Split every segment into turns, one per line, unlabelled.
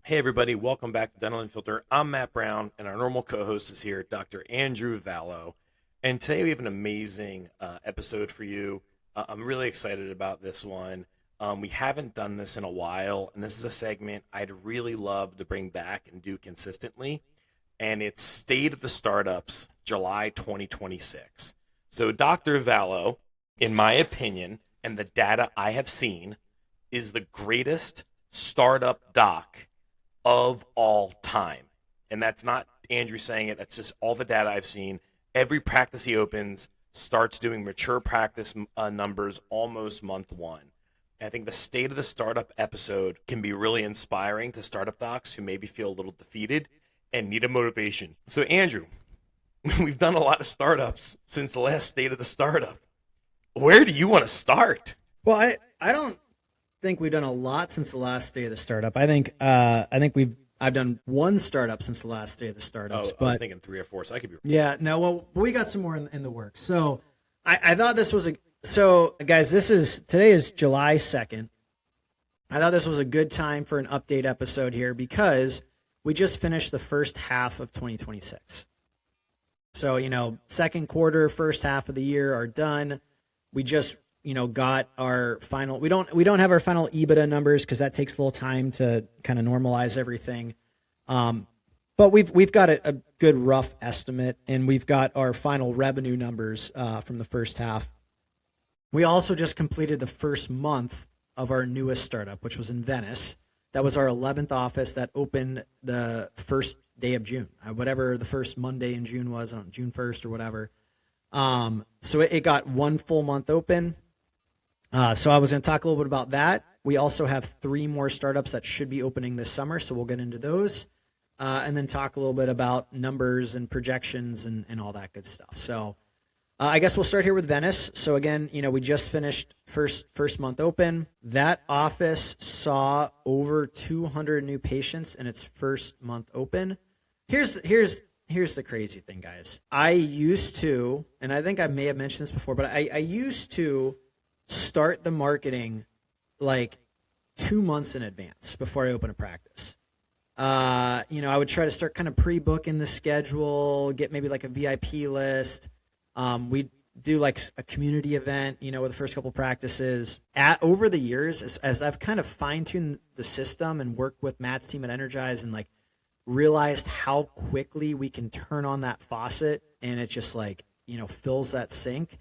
Hey everybody, welcome back to Dental Unfiltered. I'm Matt Brown, and our normal co-host is here, Dr. Andrew Vallo. And today we have an amazing episode for you. I'm really excited about this one. We haven't done this in a while, and this is a segment I'd really love to bring back and do consistently. And it's State of the Startups, July 2026. So Dr. Vallo, in my opinion, and the data I have seen, is the greatest startup doc of all time. And that's not Andrew saying it, that's just all the data I've seen. Every practice he opens starts doing mature practice numbers almost month one. And I think the State of the Startup episode can be really inspiring to startup docs who maybe feel a little defeated and need a motivation. So, Andrew, we've done a lot of startups since the last State of the Startup. Where do you want to start?
Well, I don't think we've done a lot since the last day of the startup. I've done one startup since the last day of the startups.
I was thinking 3 or 4, so I could be.
Yeah, no, well, we got some more in the works. So I thought this was so guys, today is July 2nd. I thought this was a good time for an update episode here because we just finished the first half of 2026. So, second quarter, first half of the year are done. We just got our final. We don't have our final EBITDA numbers because that takes a little time to kind of normalize everything. But we've got a good rough estimate, and we've got our final revenue numbers from the first half. We also just completed the first month of our newest startup, which was in Venice. That was our 11th office that opened the first day of June, whatever the first Monday in June was, on June 1st or whatever. So it got one full month open. So I was going to talk a little bit about that. We also have 3 more startups that should be opening this summer, so we'll get into those. And then talk a little bit about numbers and projections and all that good stuff. So I guess we'll start here with Venice. So again, we just finished first month open. That office saw over 200 new patients in its first month open. Here's the crazy thing, guys. I used to, and I think I may have mentioned this before, but I used to start the marketing like 2 months in advance before I open a practice. I would try to start kind of pre-booking the schedule, get maybe like a VIP list. We'd do like a community event, with the first couple practices. Over the years, as I've kind of fine-tuned the system and worked with Matt's team at Energize and like realized how quickly we can turn on that faucet and it just like, fills that sink.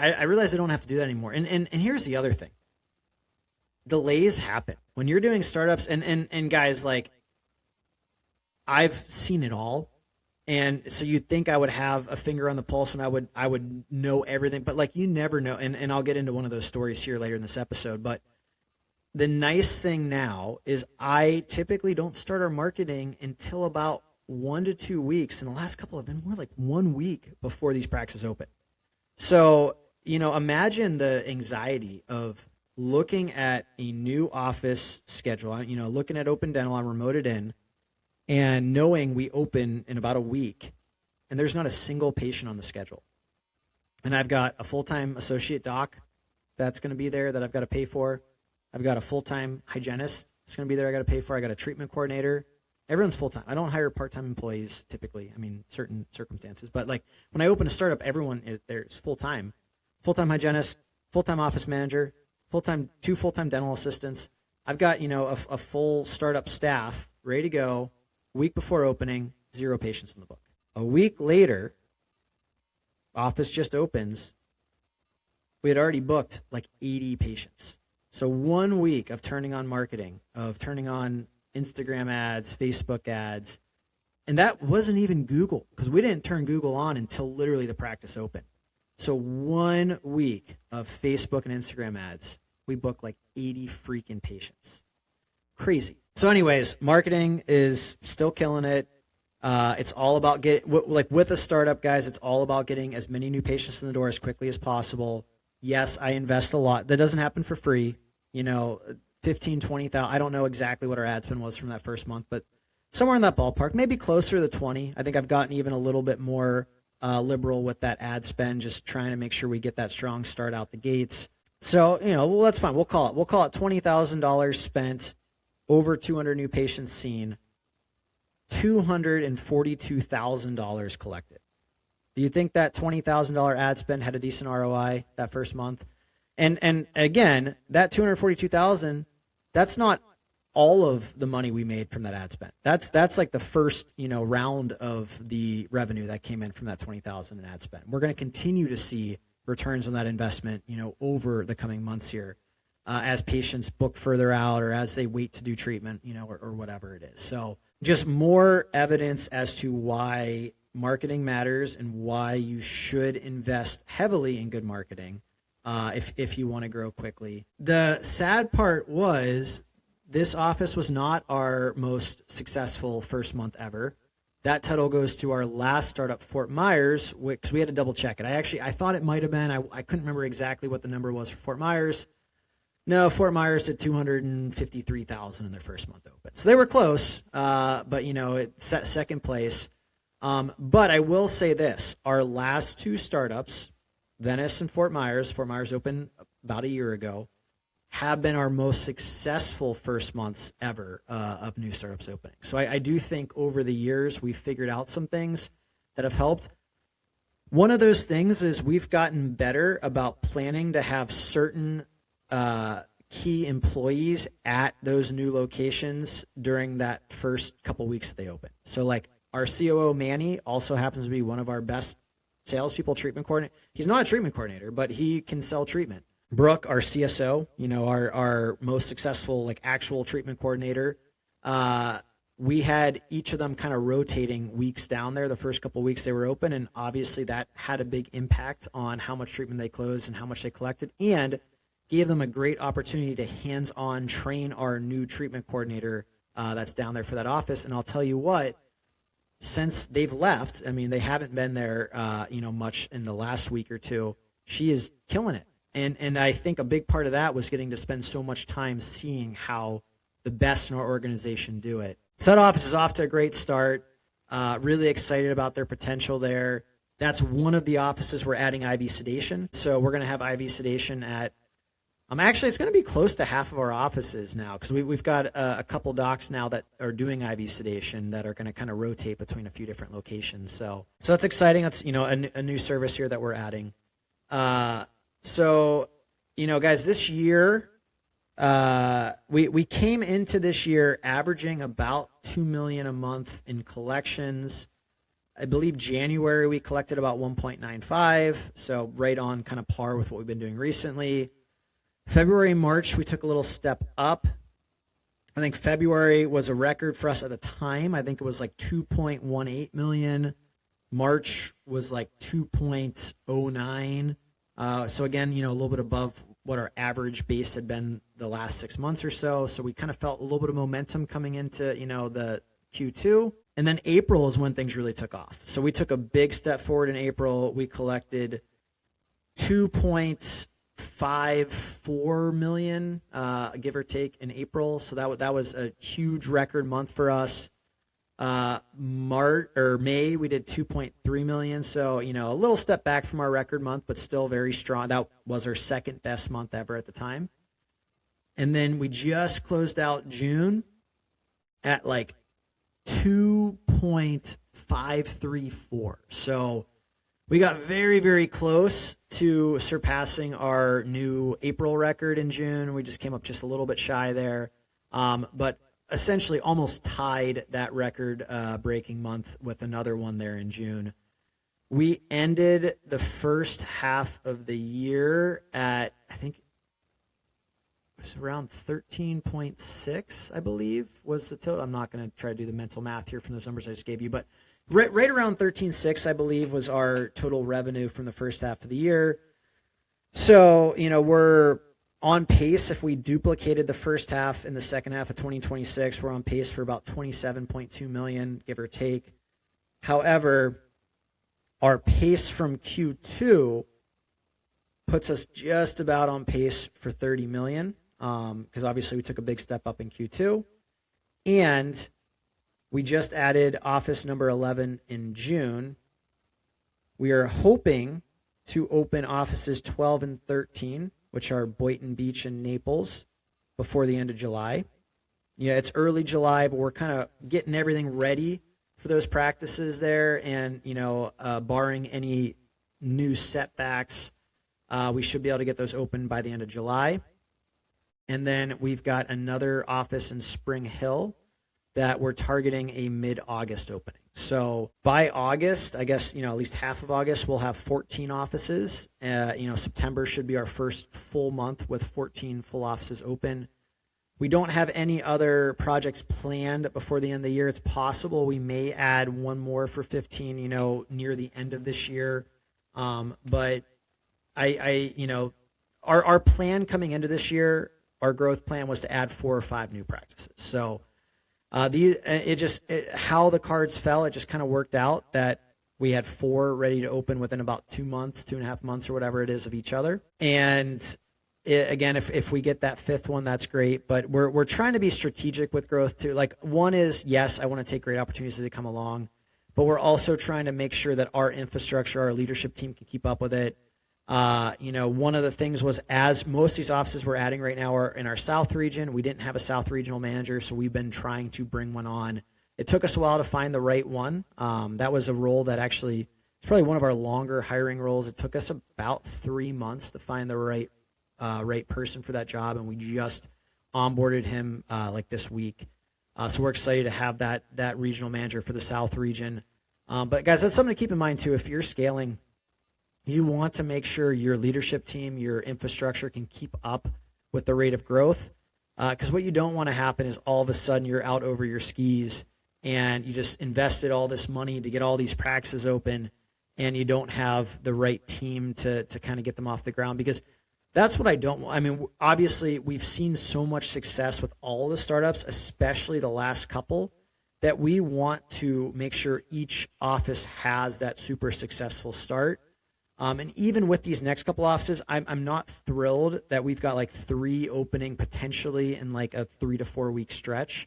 I realize I don't have to do that anymore. And here's the other thing. Delays happen. When you're doing startups, and guys, like, I've seen it all. And so you'd think I would have a finger on the pulse and I would know everything. But, like, you never know. And I'll get into one of those stories here later in this episode. But the nice thing now is I typically don't start our marketing until about 1 to 2 weeks. And the last couple have been more like 1 week before these practices open. So, imagine the anxiety of looking at a new office schedule, looking at Open Dental, I remote it in, and knowing we open in about a week, and there's not a single patient on the schedule. And I've got a full-time associate doc that's going to be there that I've got to pay for. I've got a full-time hygienist that's going to be there I got to pay for. I got a treatment coordinator. Everyone's full-time. I don't hire part-time employees typically. I mean, certain circumstances. But like when I open a startup, everyone is full-time. Full-time hygienist, full-time office manager, two full-time dental assistants. I've got, a full startup staff ready to go. Week before opening, 0 patients in the book. A week later, office just opens. We had already booked like 80 patients. So 1 week of turning on marketing, of turning on Instagram ads, Facebook ads, and that wasn't even Google because we didn't turn Google on until literally the practice opened. So 1 week of Facebook and Instagram ads, we booked like 80 freaking patients. Crazy. So anyways, marketing is still killing it. It's all about with a startup, guys, it's all about getting as many new patients in the door as quickly as possible. Yes, I invest a lot. That doesn't happen for free. 15, 20,000. I don't know exactly what our ad spend was from that first month, but somewhere in that ballpark, maybe closer to 20. I think I've gotten even a little bit more liberal with that ad spend, just trying to make sure we get that strong start out the gates. So, well, that's fine. We'll call it $20,000 spent over 200 new patients seen, $242,000 collected. Do you think that $20,000 ad spend had a decent ROI that first month? And again, that $242,000, that's not all of the money we made from that ad spend. That's like the first, round of the revenue that came in from that $20,000 in ad spend. We're going to continue to see returns on that investment, over the coming months here, as patients book further out or as they wait to do treatment, or whatever it is. So just more evidence as to why marketing matters and why you should invest heavily in good marketing if you want to grow quickly. The sad part was this office was not our most successful first month ever. That title goes to our last startup, Fort Myers, because we had to double check it. I thought it might have been. I couldn't remember exactly what the number was for Fort Myers. No, Fort Myers did $253,000 in their first month open. So they were close, but it set second place. But I will say this: our last two startups, Venice and Fort Myers opened about a year ago, have been our most successful first months ever of new startups opening. So I do think over the years we've figured out some things that have helped. One of those things is we've gotten better about planning to have certain key employees at those new locations during that first couple weeks that they open. So like our COO, Manny, also happens to be one of our best salespeople, treatment coordinator. He's not a treatment coordinator, but he can sell treatment. Brooke, our CSO, our most successful like actual treatment coordinator, we had each of them kind of rotating weeks down there the first couple of weeks they were open, and obviously that had a big impact on how much treatment they closed and how much they collected, and gave them a great opportunity to hands-on train our new treatment coordinator that's down there for that office. And I'll tell you what, since they've left, they haven't been there much in the last week or two, she is killing it. And I think a big part of that was getting to spend so much time seeing how the best in our organization do it. So that office is off to a great start. Really excited about their potential there. That's one of the offices we're adding IV sedation. So we're going to have IV sedation at, actually, it's going to be close to half of our offices now, because we've got a couple docs now that are doing IV sedation that are going to kind of rotate between a few different locations. So that's exciting. That's, a new service here that we're adding. So, guys, this year, we came into this year averaging about $2 million a month in collections. I believe January we collected about 1.95, so right on kind of par with what we've been doing recently. February, March, we took a little step up. I think February was a record for us at the time. I think it was like 2.18 million. March was like 2.09. So again, a little bit above what our average base had been the last 6 months or so. So we kind of felt a little bit of momentum coming into, the Q2. And then April is when things really took off. So we took a big step forward in April. We collected 2.54 million, give or take, in April. So that was a huge record month for us. May, we did 2.3 million. So, a little step back from our record month, but still very strong. That was our second best month ever at the time. And then we just closed out June at like 2.534. So we got very, very close to surpassing our new April record in June. We just came up just a little bit shy there. But essentially almost tied that record breaking month with another one there in June. We ended the first half of the year at, I think it was around 13.6, I believe, was the total. I'm not going to try to do the mental math here from those numbers I just gave you, but right around 13.6, I believe, was our total revenue from the first half of the year. So, we're on pace. If we duplicated the first half in the second half of 2026, we're on pace for about 27.2 million, give or take. However, our pace from Q2 puts us just about on pace for 30 million, because obviously we took a big step up in Q2. And we just added office number 11 in June. We are hoping to open offices 12 and 13, which are Boynton Beach and Naples, before the end of July. It's early July, but we're kind of getting everything ready for those practices there. And, barring any new setbacks, we should be able to get those open by the end of July. And then we've got another office in Spring Hill that we're targeting a mid-August opening. So by August, I guess, at least half of August, we'll have 14 offices. September should be our first full month with 14 full offices open. We don't have any other projects planned before the end of the year. It's possible we may add one more for 15, near the end of this year. But our plan coming into this year, our growth plan was to add 4 or 5 new practices. So how the cards fell, it just kind of worked out that we had 4 ready to open within about 2 months, 2.5 months or whatever it is of each other. And again, if we get that 5th one, that's great. But we're trying to be strategic with growth too. Like, one is, yes, I want to take great opportunities as they come along, but we're also trying to make sure that our infrastructure, our leadership team can keep up with it. One of the things was, as most of these offices we're adding right now are in our South region, we didn't have a South regional manager, so we've been trying to bring one on. It took us a while to find the right one. That was a role that actually, it's probably one of our longer hiring roles. It took us about 3 months to find the right person for that job, and we just onboarded him this week. So we're excited to have that regional manager for the South region. But guys, that's something to keep in mind too. If you're scaling, you want to make sure your leadership team, your infrastructure can keep up with the rate of growth. Because what you don't want to happen is all of a sudden you're out over your skis and you just invested all this money to get all these practices open, and you don't have the right team to kind of get them off the ground. Because that's what I don't want. I mean, obviously, we've seen so much success with all the startups, especially the last couple, that we want to make sure each office has that super successful start. And even with these next couple offices, I'm not thrilled that we've got 3 opening potentially in a 3 to 4 week stretch.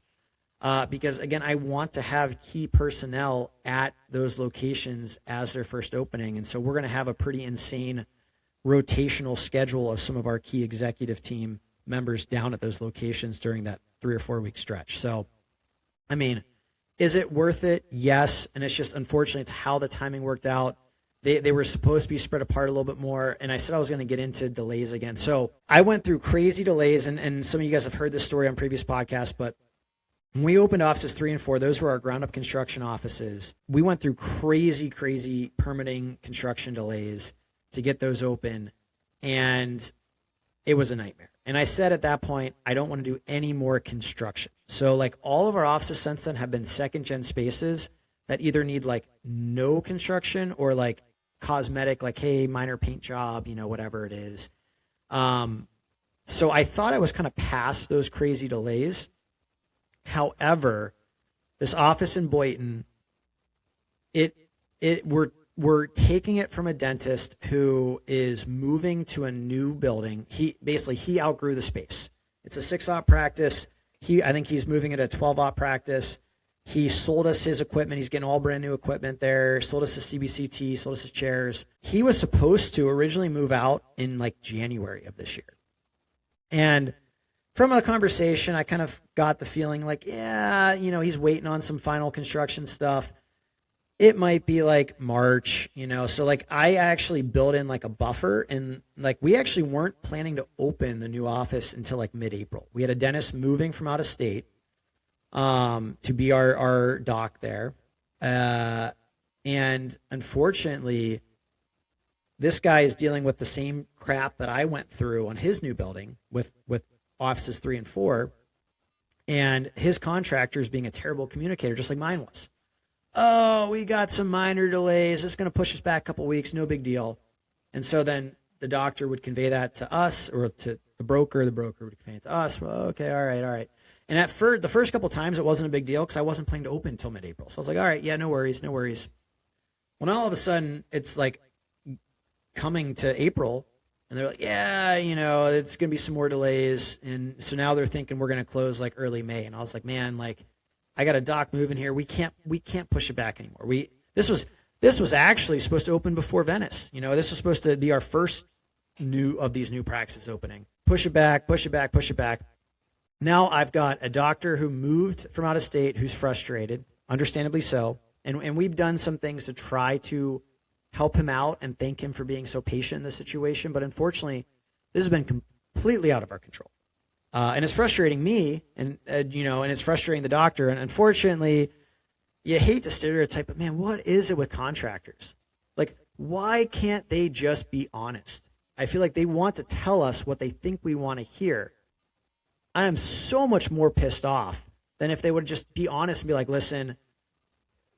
Because again, I want to have key personnel at those locations as their first opening. And so we're going to have a pretty insane rotational schedule of some of our key executive team members down at those locations during that 3 or 4 week stretch. So, I mean, is it worth it? Yes. And it's just, unfortunately, it's how the timing worked out. They were supposed to be spread apart a little bit more, and I said I was going to get into delays again. So I went through crazy delays, and some of you guys have heard this story on previous podcasts, but when we opened offices 3 and 4, those were our ground-up construction offices. We went through crazy permitting construction delays to get those open, and it was a nightmare. And I said at that point, I don't want to do any more construction. So all of our offices since then have been second-gen spaces that either need no construction or cosmetic, hey, minor paint job, whatever it is. So I thought I was kind of past those crazy delays. However, this office in Boynton, we're taking it from a dentist who is moving to a new building. He outgrew the space. It's a 6-op practice. I think he's moving into a 12-op practice. He sold us his equipment. He's getting all brand new equipment there. Sold us his CBCT, sold us his chairs. He was supposed to originally move out in January of this year. And from a conversation, I kind of got the feeling he's waiting on some final construction stuff. It might be March, so I actually built in a buffer, and we actually weren't planning to open the new office until mid-April. We had a dentist moving from out of state to be our doc there. And unfortunately, this guy is dealing with the same crap that I went through on his new building with offices 3 and 4, and his contractors being a terrible communicator, just like mine was. Oh, we got some minor delays. It's going to push us back a couple weeks. No big deal. And so then the doctor would convey that to us or to the broker. The broker would convey it to us. Well, okay, all right. And the first couple times, it wasn't a big deal because I wasn't planning to open until mid-April. So I was like, all right, yeah, no worries. When all of a sudden it's coming to April, and they're like, yeah, it's going to be some more delays. And so now they're thinking we're going to close early May. And I was like, man, I got a doc moving here. We can't push it back anymore. This was actually supposed to open before Venice. This was supposed to be our first new of these new practices opening. Push it back. Now I've got a doctor who moved from out of state who's frustrated, understandably so. And we've done some things to try to help him out and thank him for being so patient in this situation. But unfortunately, this has been completely out of our control. And it's frustrating me and it's frustrating the doctor. And unfortunately, you hate to stereotype, but man, what is it with contractors? Like, why can't they just be honest? I feel like they want to tell us what they think we want to hear. I am so much more pissed off than if they would just be honest and be like, listen,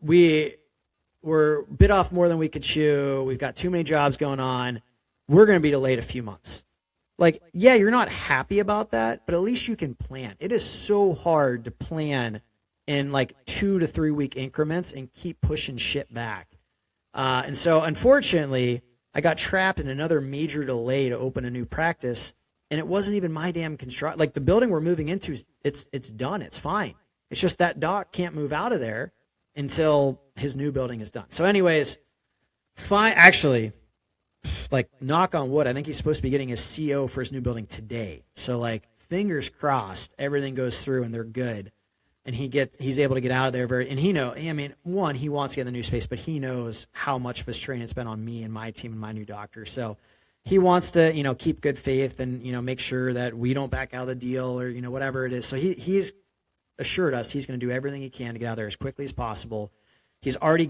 we were bit off more than we could chew. We've got too many jobs going on. We're going to be delayed a few months. Like, yeah, you're not happy about that, but at least you can plan. It is so hard to plan in like 2 to 3 week increments and keep pushing shit back. And so, unfortunately, I got trapped in another major delay to open a new practice, and it wasn't even my damn construct. Like, the building we're moving into, it's done. It's fine. It's just that doc can't move out of there until his new building is done. So, anyways, fine. Actually, like, knock on wood, I think he's supposed to be getting his CO for his new building today. So, like, fingers crossed, everything goes through and they're good. And he's able to get out of there and he he wants to get in the new space, but he knows how much of his training it's been on me and my team and my new doctor. So he wants to, keep good faith and, make sure that we don't back out of the deal or, whatever it is. So he's assured us he's going to do everything he can to get out of there as quickly as possible. He's already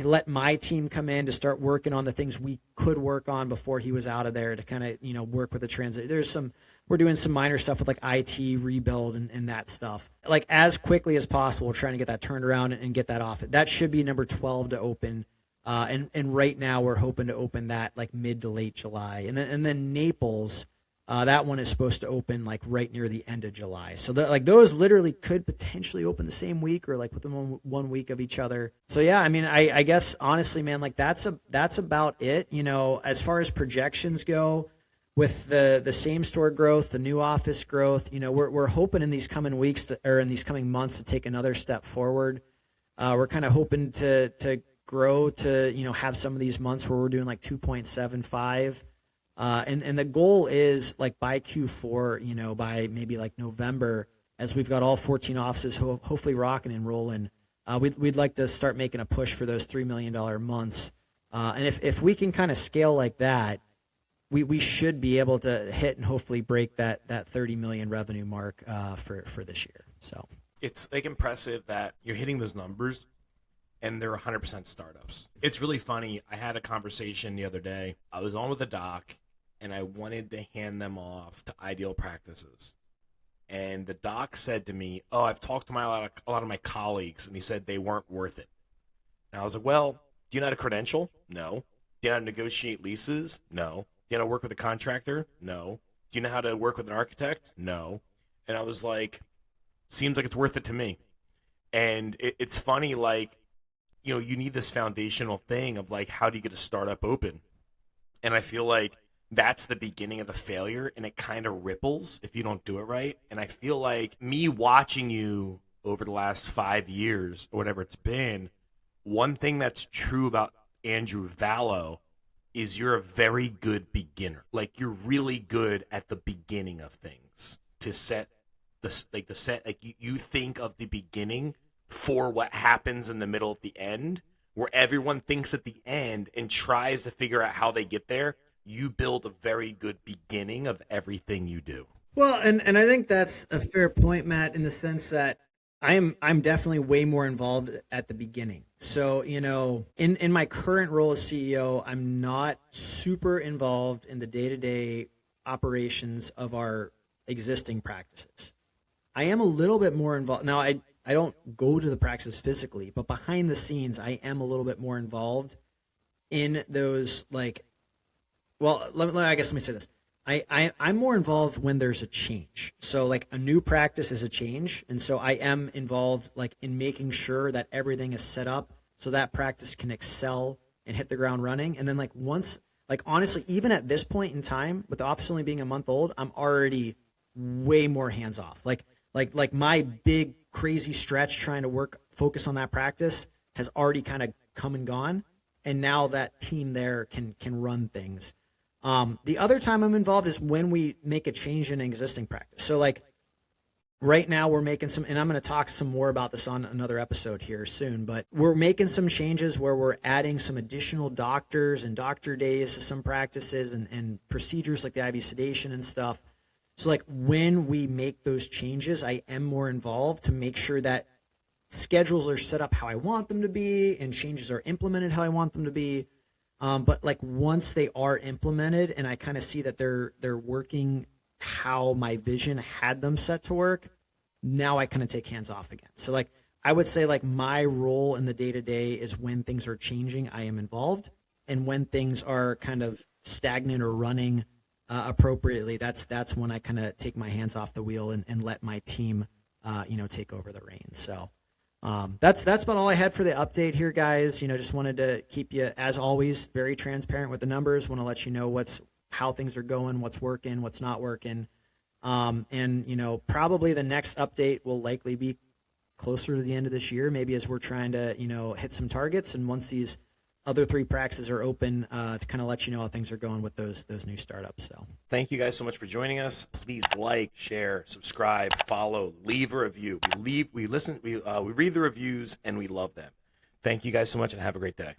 let my team come in to start working on the things we could work on before he was out of there to kind of, work with the transit. We're doing some minor stuff with like IT rebuild and that stuff. Like, as quickly as possible, we're trying to get that turned around and get that off. That should be number 12 to open. And right now we're hoping to open that like mid to late July. And then Naples, that one is supposed to open like right near the end of July. So those literally could potentially open the same week or like within 1 week of each other. So yeah, I guess honestly, man, like that's about it. As far as projections go, with the same store growth, the new office growth, we're hoping in these coming weeks or in these coming months to take another step forward. We're kind of hoping to grow to, have some of these months where we're doing like 2.75. And the goal is like by Q4, by maybe like November, as we've got all 14 offices hopefully rocking and rolling, we'd like to start making a push for those $3 million months. And if we can kind of scale like that, we should be able to hit and hopefully break that 30 million revenue mark for this year. So
It's like impressive that you're hitting those numbers and they're 100% startups. It's really funny. I had a conversation the other day. I was on with a doc and I wanted to hand them off to Ideal Practices. And the doc said to me, "Oh, I've talked to a lot of my colleagues," and he said they weren't worth it. And I was like, "Well, do you know how to credential? No. Do you know how to negotiate leases? No. Do you know how to work with a contractor? No. Do you know how to work with an architect? No." And I was like, "Seems like it's worth it to me." And it's funny, like, you need this foundational thing of like, how do you get a startup open? And I feel like that's the beginning of the failure, and it kind of ripples if you don't do it right. And I feel like me watching you over the last 5 years or whatever it's been, one thing that's true about Andrew Vallo is you're a very good beginner. Like, you're really good at the beginning of things to set you think of the beginning for what happens in the middle at the end, where everyone thinks at the end and tries to figure out how they get there. You build a very good beginning of everything you do.
well, and I think that's a fair point, Matt, in the sense that I'm definitely way more involved at the beginning. So, in my current role as CEO, I'm not super involved in the day-to-day operations of our existing practices. I am a little bit more involved. Now, I don't go to the practices physically, but behind the scenes, I am a little bit more involved in those, like, well, let me say this. I'm more involved when there's a change. So like a new practice is a change. And so I am involved like in making sure that everything is set up so that practice can excel and hit the ground running. And then like once, like honestly, even at this point in time, with the office only being a month old, I'm already way more hands off. Like my big crazy stretch trying to focus on that practice has already kind of come and gone. And now that team there can run things. The other time I'm involved is when we make a change in an existing practice. So like right now we're making some, and I'm going to talk some more about this on another episode here soon, but we're making some changes where we're adding some additional doctors and doctor days to some practices and procedures like the IV sedation and stuff. So like when we make those changes, I am more involved to make sure that schedules are set up how I want them to be and changes are implemented how I want them to be. But like once they are implemented and I kind of see that they're working how my vision had them set to work, now I kind of take hands off again. So like I would say like my role in the day to day is when things are changing, I am involved, and when things are kind of stagnant or running appropriately, that's when I kind of take my hands off the wheel and let my team, take over the reins. So that's about all I had for the update here, guys. Just wanted to keep you, as always, very transparent with the numbers. Want to let you know how things are going, what's working, what's not working. And probably the next update will likely be closer to the end of this year, maybe as we're trying to, hit some targets. And once these other 3 practices are open, to kind of let you know how things are going with those new startups. So
thank you guys so much for joining us. Please like, share, subscribe, follow, leave a review. We read the reviews and we love them. Thank you guys so much and have a great day.